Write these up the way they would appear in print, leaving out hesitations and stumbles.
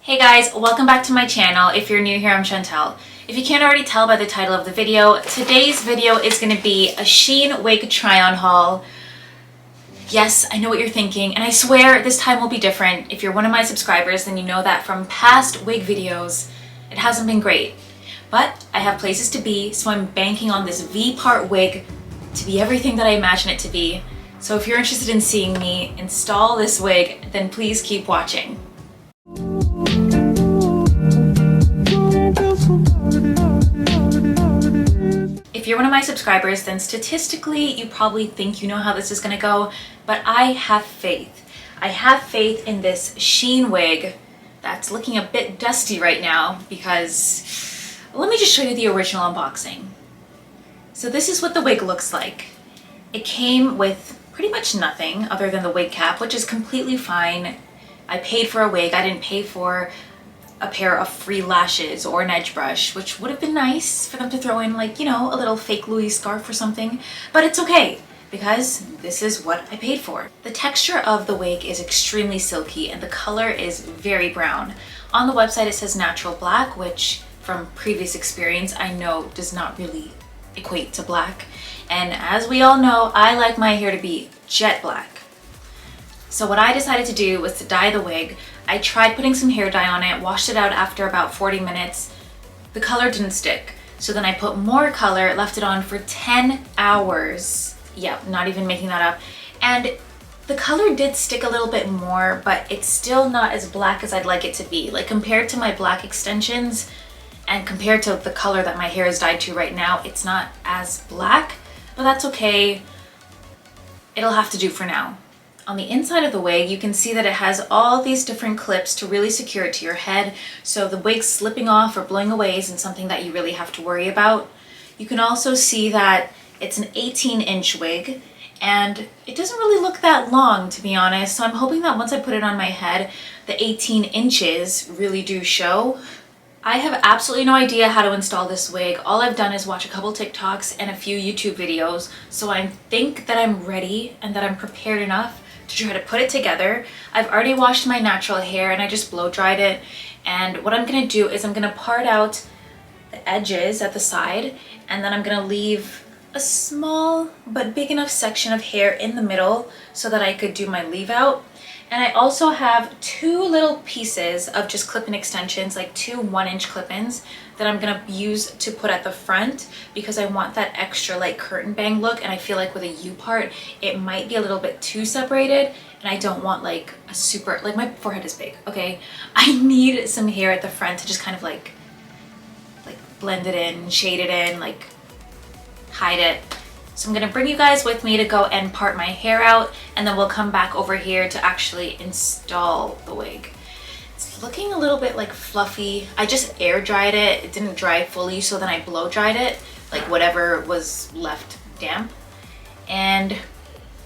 Hey guys, welcome back to my channel. If you're new here, I'm Chantel. If you can't already tell by the title of the video, today's video is going to be a Shein wig try-on haul. Yes, I know what you're thinking, and I swear this time will be different. If you're one of my subscribers, then you know that from past wig videos, it hasn't been great. But I have places to be, so I'm banking on this V-part wig to be everything that I imagine it to be. So if you're interested in seeing me install this wig, then please keep watching. If you're one of my subscribers, then statistically you probably think you know how this is gonna go, but I have faith. I have faith in this Shein wig that's looking a bit dusty right now because let me just show you the original unboxing. So this is what the wig looks like. It came with pretty much nothing other than the wig cap, which is completely fine. I paid for a wig, I didn't pay for a pair of free lashes or an edge brush, which would have been nice for them to throw in, like, you know, a little fake Louis scarf or something, but it's okay because this is what I paid for. The texture of the wig is extremely silky and the color is very brown. On the website it says natural black, which from previous experience I know does not really equate to black, and as we all know, I like my hair to be jet black. So what I decided to do was to dye the wig. I tried putting some hair dye on it, washed it out after about 40 minutes. The color didn't stick. So then I put more color, left it on for 10 hours. Yeah, not even making that up. And the color did stick a little bit more, but it's still not as black as I'd like it to be. Like compared to my black extensions and compared to the color that my hair is dyed to right now, it's not as black, but that's okay. It'll have to do for now. On the inside of the wig, you can see that it has all these different clips to really secure it to your head, so the wig slipping off or blowing away isn't something that you really have to worry about. You can also see that it's an 18-inch wig, and it doesn't really look that long, to be honest, so I'm hoping that once I put it on my head, the 18 inches really do show. I have absolutely no idea how to install this wig. All I've done is watch a couple TikToks and a few YouTube videos, so I think that I'm ready and that I'm prepared enough to try to put it together. I've already washed my natural hair and I just blow dried it, and what I'm gonna do is I'm gonna part out the edges at the side, and then I'm gonna leave a small but big enough section of hair in the middle so that I could do my leave out. And I also have two little pieces of just clip-in extensions, like two 1-inch clip-ins that I'm gonna use to put at the front because I want that extra like curtain bang look, and I feel like with a U part it might be a little bit too separated, and I don't want like a super, like my forehead is big, okay? I need some hair at the front to just kind of like blend it in, shade it in, like hide it. So I'm gonna bring you guys with me to go and part my hair out, and then we'll come back over here to actually install the wig. It's looking a little bit like fluffy. I just air dried it. It didn't dry fully, so then I blow dried it, like whatever was left damp. And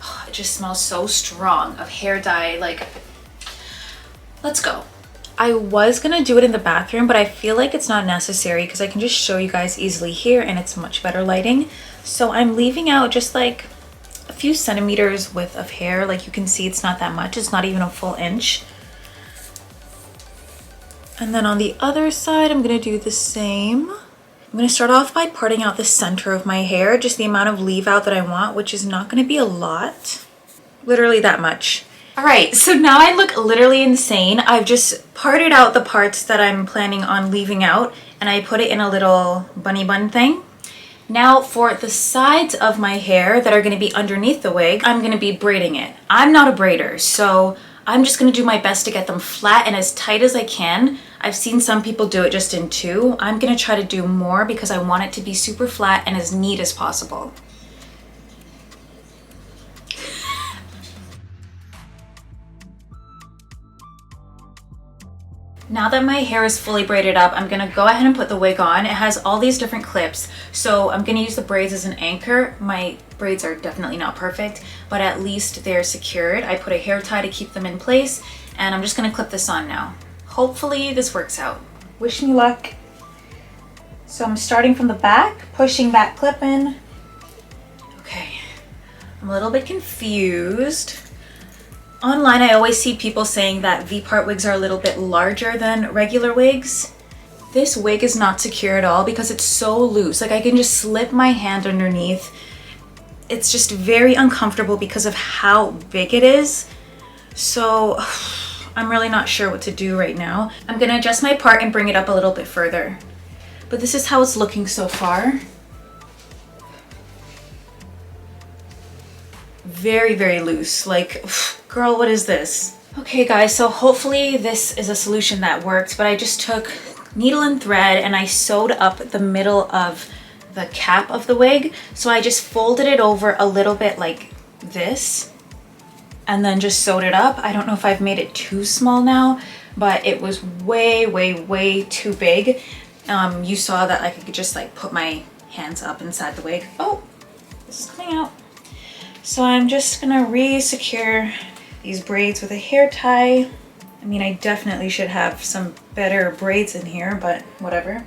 oh, it just smells so strong of hair dye. Like, let's go. I was gonna do it in the bathroom, but I feel like it's not necessary because I can just show you guys easily here and it's much better lighting. So I'm leaving out just like a few centimeters width of hair. Like you can see, it's not that much. It's not even a full inch. And then on the other side, I'm gonna do the same. I'm gonna start off by parting out the center of my hair, just the amount of leave out that I want, which is not gonna be a lot. Literally that much. All right, so now I look literally insane. I've just parted out the parts that I'm planning on leaving out, and I put it in a little bunny bun thing. Now for the sides of my hair that are gonna be underneath the wig, I'm gonna be braiding it. I'm not a braider, so I'm just gonna do my best to get them flat and as tight as I can. I've seen some people do it just in two. I'm gonna try to do more because I want it to be super flat and as neat as possible. Now that my hair is fully braided up, I'm gonna go ahead and put the wig on. It has all these different clips, so I'm gonna use the braids as an anchor. My braids are definitely not perfect, but at least they're secured. I put a hair tie to keep them in place, and I'm just gonna clip this on now. Hopefully this works out. Wish me luck. So I'm starting from the back, pushing that clip in. Okay, I'm a little bit confused Online, I always see people saying that V-part wigs are a little bit larger than regular wigs. This wig is not secure at all because it's so loose. Like I can just slip my hand underneath. It's just very uncomfortable because of how big it is. So I'm really not sure what to do right now. I'm gonna adjust my part and bring it up a little bit further. But this is how it's looking so far. Very, very loose. Like, girl, what is this? Okay guys, so hopefully this is a solution that works, but I just took needle and thread and I sewed up the middle of the cap of the wig. So I just folded it over a little bit like this and then just sewed it up. I don't know if I've made it too small now, but it was way, way, way too big. You saw that I could just like put my hands up inside the wig. Oh, this is coming out. So I'm just gonna re-secure these braids with a hair tie. I mean, I definitely should have some better braids in here, but whatever.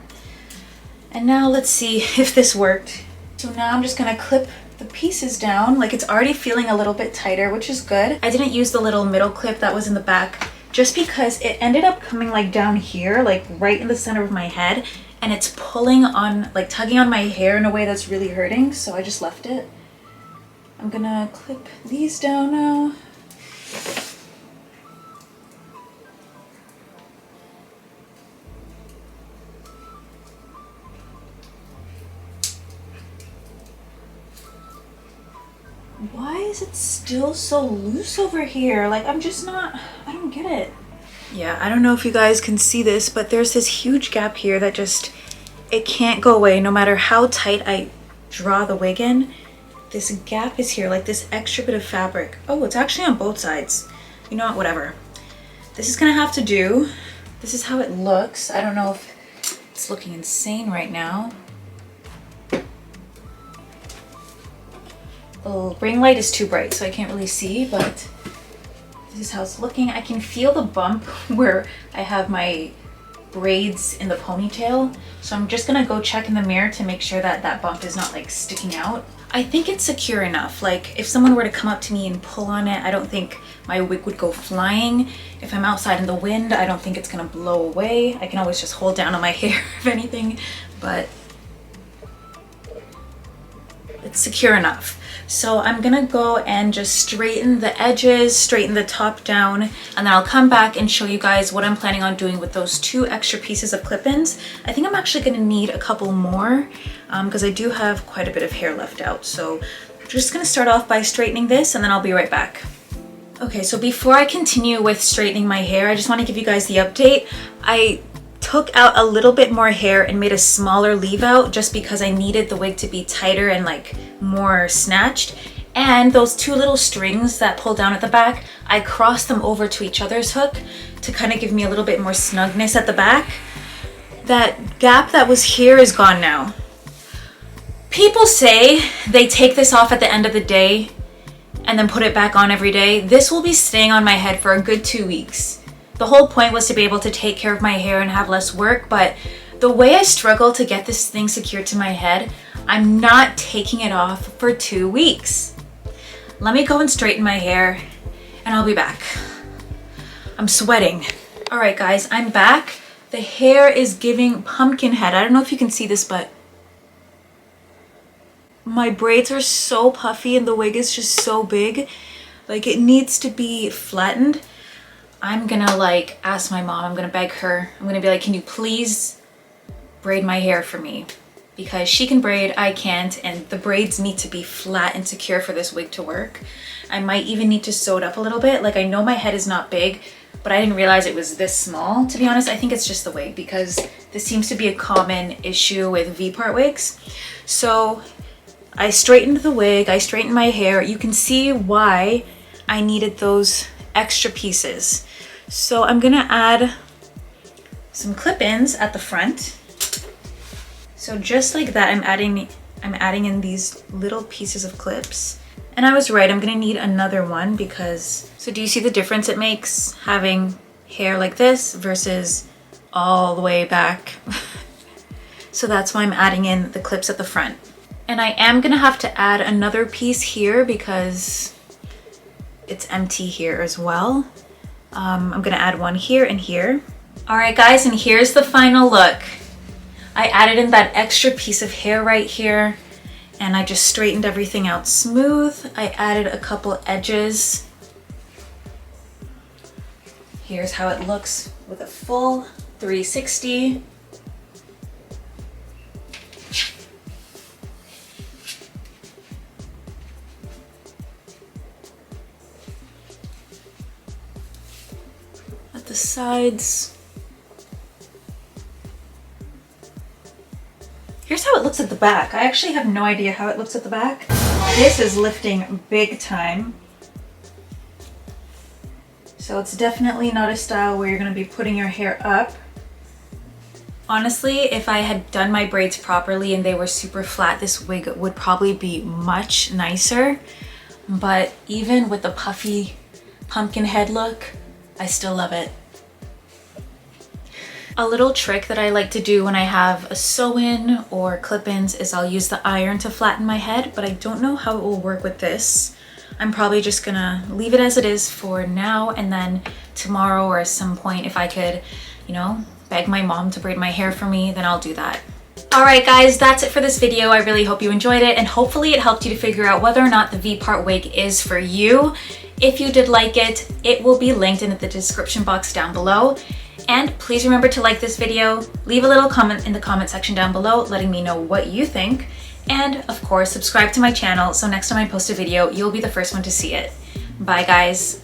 And now let's see if this worked. So now I'm just gonna clip the pieces down. Like it's already feeling a little bit tighter, which is good. I didn't use the little middle clip that was in the back just because it ended up coming like down here, like right in the center of my head. And it's pulling on, like tugging on my hair in a way that's really hurting. So I just left it. I'm gonna clip these down now. Why is it still so loose over here? Like I'm just not, I don't get it. Yeah, I don't know if you guys can see this, but there's this huge gap here that just, it can't go away no matter how tight I draw the wig in. This gap is here, like this extra bit of fabric. Oh, it's actually on both sides. You know what, whatever. This is gonna have to do. This is how it looks. I don't know if it's looking insane right now. The ring light is too bright, so I can't really see, but this is how it's looking. I can feel the bump where I have my braids in the ponytail. So I'm just gonna go check in the mirror to make sure that that bump is not like sticking out. I think it's secure enough. Like if someone were to come up to me and pull on it, I don't think my wig would go flying. If I'm outside in the wind, I don't think it's gonna blow away. I can always just hold down on my hair if anything, but it's secure enough. So I'm gonna go and just straighten the edges, straighten the top down, and then I'll come back and show you guys what I'm planning on doing with those 2 extra pieces of clip-ins. I think I'm actually gonna need a couple more because I do have quite a bit of hair left out. So I'm just gonna start off by straightening this and then I'll be right back. Okay, so before I continue with straightening my hair, I just wanna give you guys the update. I took out a little bit more hair and made a smaller leave out just because I needed the wig to be tighter and like more snatched. And those 2 little strings that pull down at the back, I crossed them over to each other's hook to kind of give me a little bit more snugness at the back. That gap that was here is gone now. People say they take this off at the end of the day and then put it back on every day. This will be staying on my head for a good 2 weeks. The whole point was to be able to take care of my hair and have less work, but the way I struggle to get this thing secured to my head, I'm not taking it off for 2 weeks. Let me go and straighten my hair and I'll be back. I'm sweating. All right guys, I'm back. The hair is giving pumpkin head. I don't know if you can see this, but my braids are so puffy and the wig is just so big. Like it needs to be flattened. I'm gonna like ask my mom, I'm gonna beg her. I'm gonna be like, can you please braid my hair for me? Because she can braid, I can't, and the braids need to be flat and secure for this wig to work. I might even need to sew it up a little bit. Like I know my head is not big, but I didn't realize it was this small. To be honest, I think it's just the wig because this seems to be a common issue with V-part wigs. So I straightened the wig, I straightened my hair. You can see why I needed those extra pieces. So I'm gonna add some clip-ins at the front. So just like that, I'm adding in these little pieces of clips. And I was right, I'm gonna need another one because, so do you see the difference it makes having hair like this versus all the way back? So that's why I'm adding in the clips at the front. And I am gonna have to add another piece here because it's empty here as well. I'm gonna add one here and here. All right guys, and here's the final look. I added in that extra piece of hair right here, and I just straightened everything out smooth. I added a couple edges. Here's how it looks with a full 360. At the sides. Here's how it looks at the back. I actually have no idea how it looks at the back. This is lifting big time. So it's definitely not a style where you're gonna be putting your hair up. Honestly, if I had done my braids properly and they were super flat, this wig would probably be much nicer. But even with the puffy pumpkin head look, I still love it. A little trick that I like to do when I have a sew-in or clip-ins is I'll use the iron to flatten my head, but I don't know how it will work with this. I'm probably just gonna leave it as it is for now, and then tomorrow or at some point, if I could, you know, beg my mom to braid my hair for me, then I'll do that. All right guys, that's it for this video. I really hope you enjoyed it, and hopefully it helped you to figure out whether or not the V-part wig is for you. If you did like it, it will be linked in the description box down below. And please remember to like this video, leave a little comment in the comment section down below letting me know what you think, and of course subscribe to my channel so next time I post a video you'll be the first one to see it. Bye guys.